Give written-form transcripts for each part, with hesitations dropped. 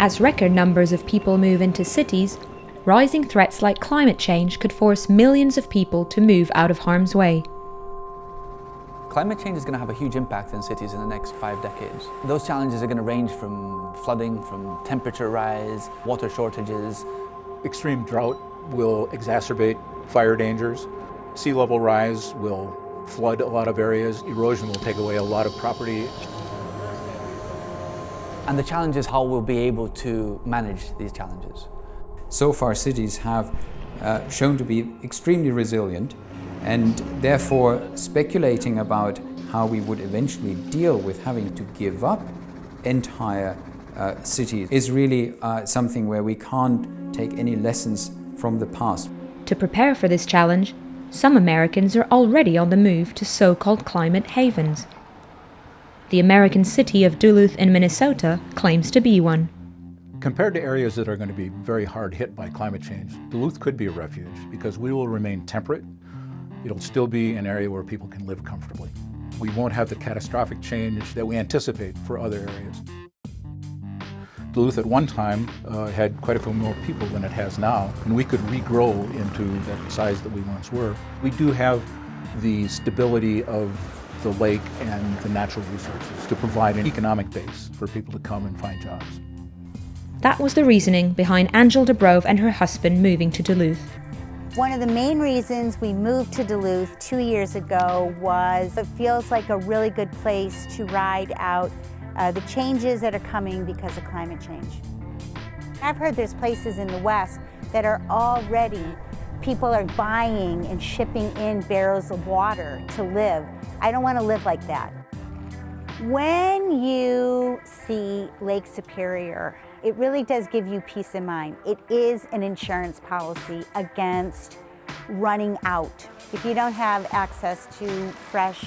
As record numbers of people move into cities, rising threats like climate change could force millions of people to move out of harm's way. Climate change is going to have a huge impact in cities in the next 5 decades. Those challenges are going to range from flooding, from temperature rise, water shortages. Extreme drought will exacerbate fire dangers. Sea level rise will flood a lot of areas. Erosion will take away a lot of property. And the challenge is how we'll be able to manage these challenges. So far, cities have shown to be extremely resilient, and therefore speculating about how we would eventually deal with having to give up entire cities is really something where we can't take any lessons from the past. To prepare for this challenge, some Americans are already on the move to so-called climate havens. The American city of Duluth in Minnesota claims to be one. Compared to areas that are going to be very hard hit by climate change, Duluth could be a refuge because we will remain temperate. It'll still be an area where people can live comfortably. We won't have the catastrophic change that we anticipate for other areas. Duluth at one time had quite a few more people than it has now, and we could regrow into that size that we once were. We do have the stability of the lake and the natural resources to provide an economic base for people to come and find jobs. That was the reasoning behind Angela Dubrove and her husband moving to Duluth. One of the main reasons we moved to Duluth 2 years ago was it feels like a really good place to ride out the changes that are coming because of climate change. I've heard there's places in the West that are already, people are buying and shipping in barrels of water to live. I don't want to live like that. When you see Lake Superior, it really does give you peace of mind. It is an insurance policy against running out. If you don't have access to fresh,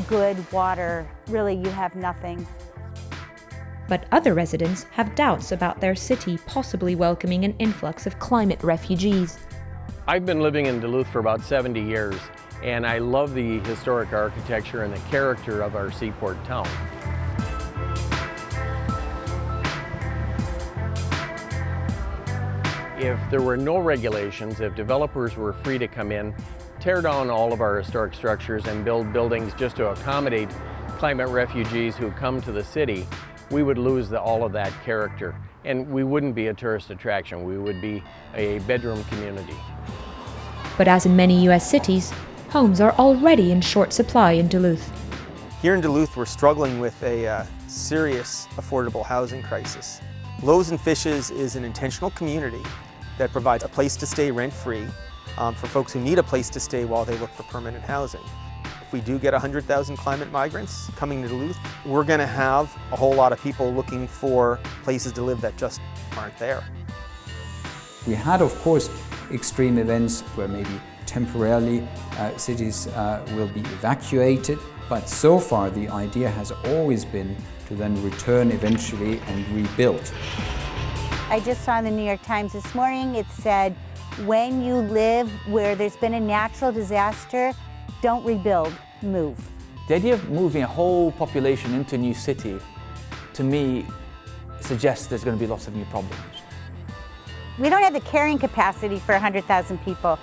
good water, really you have nothing. But other residents have doubts about their city possibly welcoming an influx of climate refugees. I've been living in Duluth for about 70 years, and I love the historic architecture and the character of our seaport town. If there were no regulations, if developers were free to come in, tear down all of our historic structures and build buildings just to accommodate climate refugees who come to the city, we would lose all of that character. And we wouldn't be a tourist attraction, we would be a bedroom community. But as in many U.S. cities, homes are already in short supply in Duluth. Here in Duluth, we're struggling with a serious affordable housing crisis. Loaves and Fishes is an intentional community that provides a place to stay rent-free for folks who need a place to stay while they look for permanent housing. If we do get 100,000 climate migrants coming to Duluth, we're going to have a whole lot of people looking for places to live that just aren't there. We had, of course, extreme events where maybe temporarily cities will be evacuated, but so far the idea has always been to then return eventually and rebuild. I just saw in the New York Times this morning, it said, when you live where there's been a natural disaster, don't rebuild, move. The idea of moving a whole population into a new city, to me, suggests there's going to be lots of new problems. We don't have the carrying capacity for 100,000 people.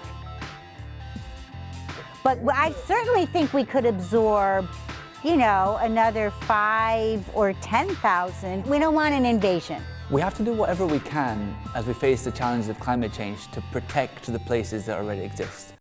But I certainly think we could absorb, you know, another 5 or 10,000. We don't want an invasion. We have to do whatever we can as we face the challenges of climate change to protect the places that already exist.